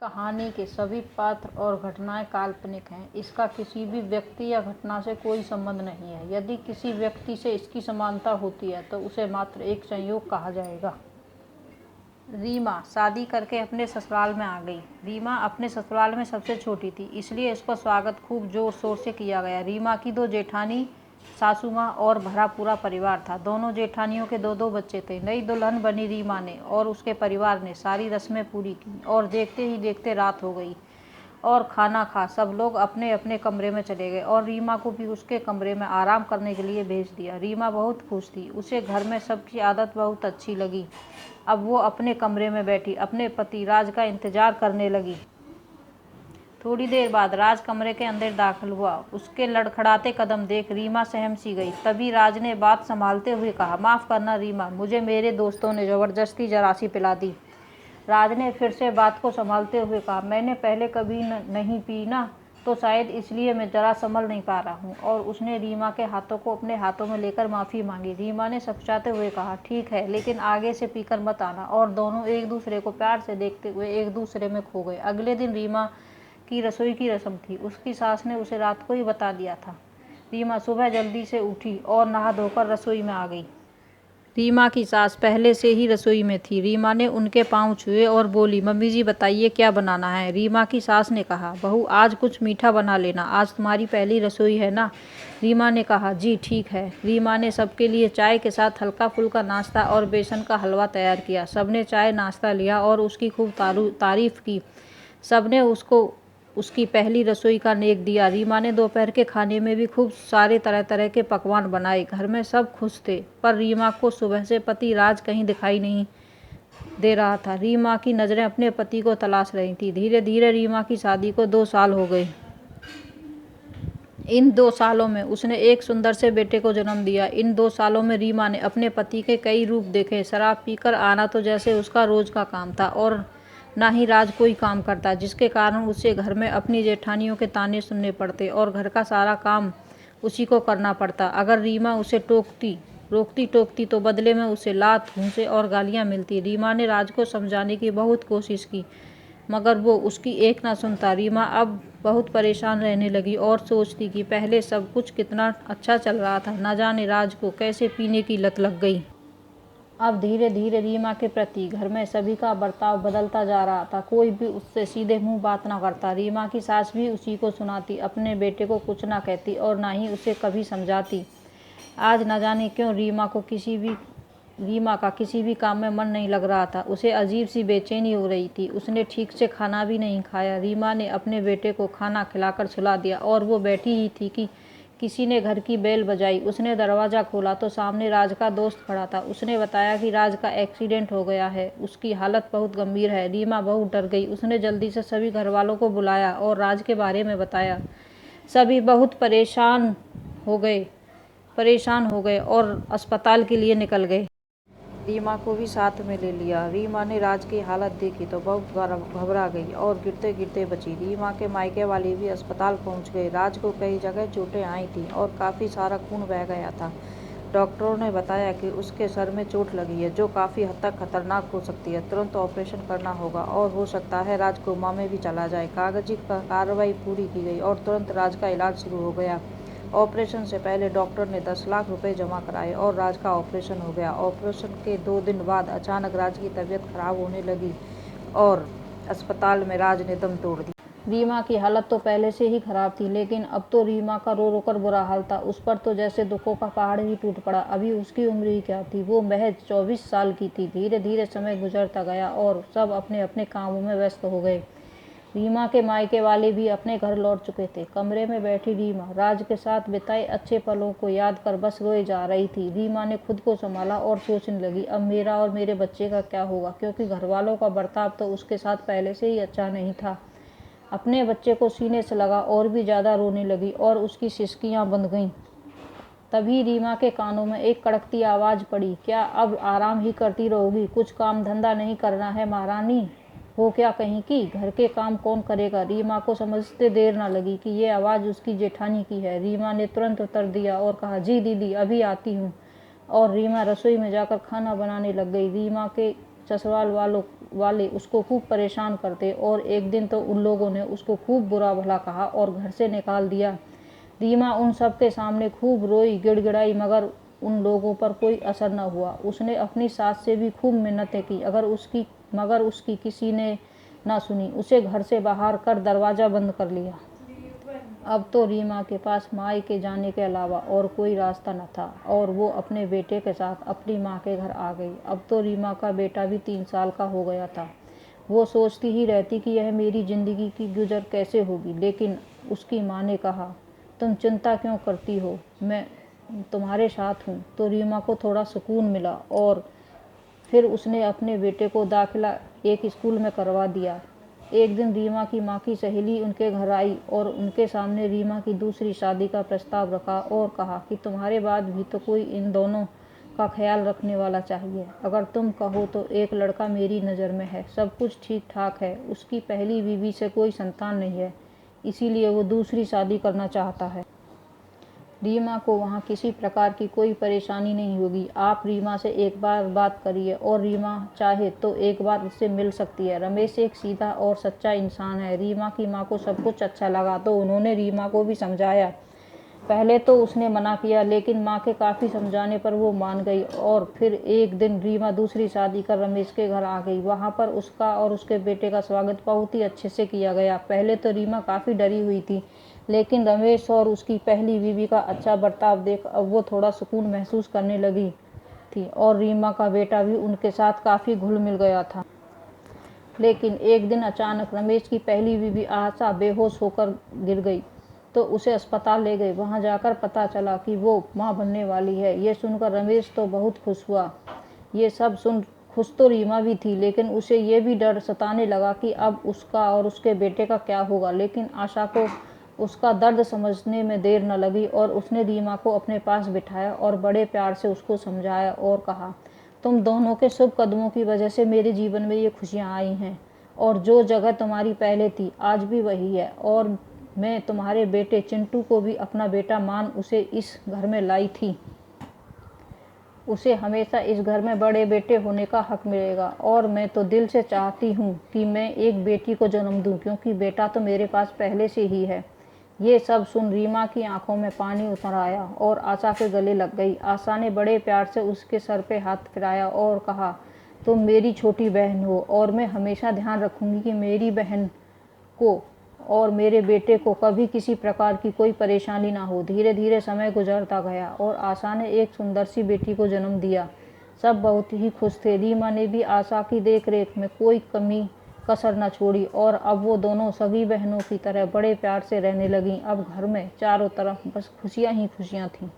कहानी के सभी पात्र और घटनाएं काल्पनिक हैं। इसका किसी भी व्यक्ति या घटना से कोई संबंध नहीं है। यदि किसी व्यक्ति से इसकी समानता होती है तो उसे मात्र एक संयोग कहा जाएगा। रीमा शादी करके अपने ससुराल में आ गई। रीमा अपने ससुराल में सबसे छोटी थी, इसलिए इसका स्वागत खूब जोर शोर से किया गया। रीमा की दो जेठानी, सासू माँ और भरा पूरा परिवार था। दोनों जेठानियों के दो दो बच्चे थे। नई दुल्हन बनी रीमा ने और उसके परिवार ने सारी रस्में पूरी की और देखते ही देखते रात हो गई और खाना खा सब लोग अपने अपने कमरे में चले गए और रीमा को भी उसके कमरे में आराम करने के लिए भेज दिया। रीमा बहुत खुश थी। उसे घर में सबकी आदत बहुत अच्छी लगी। अब वो अपने कमरे में बैठी अपने पति राज का इंतजार करने लगी। थोड़ी देर बाद राज कमरे के अंदर दाखिल हुआ। उसके लड़खड़ाते कदम देख रीमा सहम सी गई। तभी राज ने बात संभालते हुए कहा, माफ़ करना रीमा, मुझे मेरे दोस्तों ने ज़बरदस्ती जरासी पिला दी। राज ने फिर से बात को संभालते हुए कहा, मैंने पहले कभी नहीं पी ना, तो शायद इसलिए मैं जरा संभल नहीं पा रहा हूँ। और उसने रीमा के हाथों को अपने हाथों में लेकर माफ़ी मांगी। रीमा ने सकुचाते हुए कहा, ठीक है, लेकिन आगे से पीकर मत आना। और दोनों एक दूसरे को प्यार से देखते हुए एक दूसरे में खो गए। अगले दिन रीमा की रसोई की रस्म थी। उसकी सास ने उसे रात को ही बता दिया था। रीमा सुबह जल्दी से उठी और नहा धोकर रसोई में आ गई। रीमा की सास पहले से ही रसोई में थी। रीमा ने उनके पांव छुए और बोली, मम्मी जी बताइए क्या बनाना है। रीमा की सास ने कहा, बहू आज कुछ मीठा बना लेना, आज तुम्हारी पहली रसोई है ना। रीमा ने कहा, जी ठीक है। रीमा ने सबके लिए चाय के साथ हल्का फुल्का नाश्ता और बेसन का हलवा तैयार किया। सबने चाय नाश्ता लिया और उसकी खूब तारीफ की। सबने उसकी पहली रसोई का नेक दिया। रीमा ने दोपहर के खाने में भी खूब सारे तरह तरह के पकवान बनाए। घर में सब खुश थे, पर रीमा को सुबह से पति राज कहीं दिखाई नहीं दे रहा था। रीमा की नज़रें अपने पति को तलाश रही थी। धीरे धीरे रीमा की शादी को 2 साल हो गए। इन 2 सालों में उसने एक सुंदर से बेटे को जन्म दिया। इन 2 सालों में रीमा ने अपने पति के कई रूप देखे। शराब पीकर आना तो जैसे उसका रोज का काम था और ना ही राज कोई काम करता, जिसके कारण उसे घर में अपनी जेठानियों के ताने सुनने पड़ते और घर का सारा काम उसी को करना पड़ता। अगर रीमा उसे रोकती टोकती तो बदले में उसे लात, घूंसे और गालियां मिलती। रीमा ने राज को समझाने की बहुत कोशिश की, मगर वो उसकी एक ना सुनता। रीमा अब बहुत परेशान रहने लगी और सोचती कि पहले सब कुछ कितना अच्छा चल रहा था, न जाने राज को कैसे पीने की लत लग गई। अब धीरे धीरे रीमा के प्रति घर में सभी का बर्ताव बदलता जा रहा था। कोई भी उससे सीधे मुंह बात ना करता। रीमा की सास भी उसी को सुनाती, अपने बेटे को कुछ ना कहती और ना ही उसे कभी समझाती। आज न जाने क्यों रीमा का किसी भी काम में मन नहीं लग रहा था। उसे अजीब सी बेचैनी हो रही थी। उसने ठीक से खाना भी नहीं खाया। रीमा ने अपने बेटे को खाना खिलाकर सुला दिया और वो बैठी ही थी कि किसी ने घर की बेल बजाई। उसने दरवाज़ा खोला तो सामने राज का दोस्त खड़ा था। उसने बताया कि राज का एक्सीडेंट हो गया है, उसकी हालत बहुत गंभीर है। रीमा बहुत डर गई। उसने जल्दी से सभी घर वालों को बुलाया और राज के बारे में बताया। सभी बहुत परेशान हो गए और अस्पताल के लिए निकल गए। रीमा को भी साथ में ले लिया। रीमा ने राज की हालत देखी तो बहुत घबरा गई और गिरते गिरते बची। रीमा के मायके वाले भी अस्पताल पहुंच गए। राज को कई जगह चोटें आई थीं और काफ़ी सारा खून बह गया था। डॉक्टरों ने बताया कि उसके सर में चोट लगी है, जो काफ़ी हद तक खतरनाक हो सकती है। तुरंत ऑपरेशन करना होगा और हो सकता है राज कोमा में भी चला जाए। कागजी कार्रवाई पूरी की गई और तुरंत राज का इलाज शुरू हो गया। ऑपरेशन से पहले डॉक्टर ने 10 लाख रुपए जमा कराए और राज का ऑपरेशन हो गया। ऑपरेशन के 2 दिन बाद अचानक राज की तबीयत खराब होने लगी और अस्पताल में राज ने दम तोड़ दिया। रीमा की हालत तो पहले से ही खराब थी, लेकिन अब तो रीमा का रो रो कर बुरा हाल था। उस पर तो जैसे दुखों का पहाड़ ही टूट पड़ा। अभी उसकी उम्र ही क्या थी, वो महज 24 साल की थी। धीरे धीरे समय गुजरता गया और सब अपने अपने कामों में व्यस्त हो गए। रीमा के मायके वाले भी अपने घर लौट चुके थे। कमरे में बैठी रीमा राज के साथ बिताए अच्छे पलों को याद कर बस रोए जा रही थी। रीमा ने खुद को संभाला और सोचने लगी, अब मेरा और मेरे बच्चे का क्या होगा, क्योंकि घर वालों का बर्ताव तो उसके साथ पहले से ही अच्छा नहीं था। अपने बच्चे को सीने से लगा और भी ज़्यादा रोने लगी और उसकी सिसकियाँ बंध गईं। तभी रीमा के कानों में एक कड़कती आवाज़ पड़ी, क्या अब आराम ही करती रहोगी? कुछ काम धंधा नहीं करना है महारानी हो क्या कहीं की? घर के काम कौन करेगा? रीमा को समझते देर न लगी कि ये आवाज़ उसकी जेठानी की है। रीमा ने तुरंत उत्तर दिया और कहा, जी दीदी अभी आती हूँ। और रीमा रसोई में जाकर खाना बनाने लग गई। रीमा के ससुराल वालों वाले उसको खूब परेशान करते और एक दिन तो उन लोगों ने उसको खूब बुरा भला कहा और घर से निकाल दिया। रीमा उन सब के सामने खूब रोई, गिड़गिड़ाई, मगर उन लोगों पर कोई असर न हुआ। उसने अपनी सास से भी खूब मिन्नतें की मगर उसकी किसी ने ना सुनी। उसे घर से बाहर कर दरवाज़ा बंद कर लिया। अब तो रीमा के पास मायके जाने के अलावा और कोई रास्ता न था और वो अपने बेटे के साथ अपनी माँ के घर आ गई। अब तो रीमा का बेटा भी 3 साल का हो गया था। वो सोचती ही रहती कि यह मेरी ज़िंदगी की गुजर कैसे होगी, लेकिन उसकी माँ ने कहा, तुम चिंता क्यों करती हो, मैं तुम्हारे साथ हूँ। तो रीमा को थोड़ा सुकून मिला और फिर उसने अपने बेटे को दाखिला एक स्कूल में करवा दिया। एक दिन रीमा की माँ की सहेली उनके घर आई और उनके सामने रीमा की दूसरी शादी का प्रस्ताव रखा और कहा कि तुम्हारे बाद भी तो कोई इन दोनों का ख्याल रखने वाला चाहिए। अगर तुम कहो तो एक लड़का मेरी नज़र में है, सब कुछ ठीक ठाक है, उसकी पहली बीवी से कोई संतान नहीं है, इसीलिए वो दूसरी शादी करना चाहता है। रीमा को वहाँ किसी प्रकार की कोई परेशानी नहीं होगी। आप रीमा से एक बार बात करिए और रीमा चाहे तो एक बार उससे मिल सकती है। रमेश एक सीधा और सच्चा इंसान है। रीमा की माँ को सब कुछ अच्छा लगा तो उन्होंने रीमा को भी समझाया। पहले तो उसने मना किया, लेकिन माँ के काफ़ी समझाने पर वो मान गई और फिर एक दिन रीमा दूसरी शादी कर रमेश के घर आ गई। वहाँ पर उसका और उसके बेटे का स्वागत बहुत ही अच्छे से किया गया। पहले तो रीमा काफ़ी डरी हुई थी, लेकिन रमेश और उसकी पहली बीवी का अच्छा बर्ताव देख अब वो थोड़ा सुकून महसूस करने लगी थी और रीमा का बेटा भी उनके साथ काफ़ी घुल मिल गया था। लेकिन एक दिन अचानक रमेश की पहली बीवी आशा बेहोश होकर गिर गई तो उसे अस्पताल ले गए। वहां जाकर पता चला कि वो मां बनने वाली है। ये सुनकर रमेश तो बहुत खुश हुआ। ये सब सुन खुश तो रीमा भी थी, लेकिन उसे ये भी डर सताने लगा कि अब उसका और उसके बेटे का क्या होगा। लेकिन आशा को उसका दर्द समझने में देर न लगी और उसने रीमा को अपने पास बिठाया और बड़े प्यार से उसको समझाया और कहा, तुम दोनों के शुभ कदमों की वजह से मेरे जीवन में ये खुशियाँ आई हैं और जो जगह तुम्हारी पहले थी आज भी वही है और मैं तुम्हारे बेटे चिंटू को भी अपना बेटा मान उसे इस घर में लाई थी। उसे हमेशा इस घर में बड़े बेटे होने का हक मिलेगा और मैं तो दिल से चाहती हूँ कि मैं एक बेटी को जन्म दूँ, क्योंकि बेटा तो मेरे पास पहले से ही है। ये सब सुन रीमा की आंखों में पानी उतर आया और आशा के गले लग गई। आशा ने बड़े प्यार से उसके सर पे हाथ फिराया और कहा, तुम मेरी छोटी बहन हो और मैं हमेशा ध्यान रखूंगी कि मेरी बहन को और मेरे बेटे को कभी किसी प्रकार की कोई परेशानी ना हो। धीरे धीरे समय गुजरता गया और आशा ने एक सुंदर सी बेटी को जन्म दिया। सब बहुत ही खुश थे। रीमा ने भी आशा की देख रेख में कोई कमी कसर न छोड़ी और अब वो दोनों सगी बहनों की तरह बड़े प्यार से रहने लगीं। अब घर में चारों तरफ बस खुशियां ही खुशियां थीं।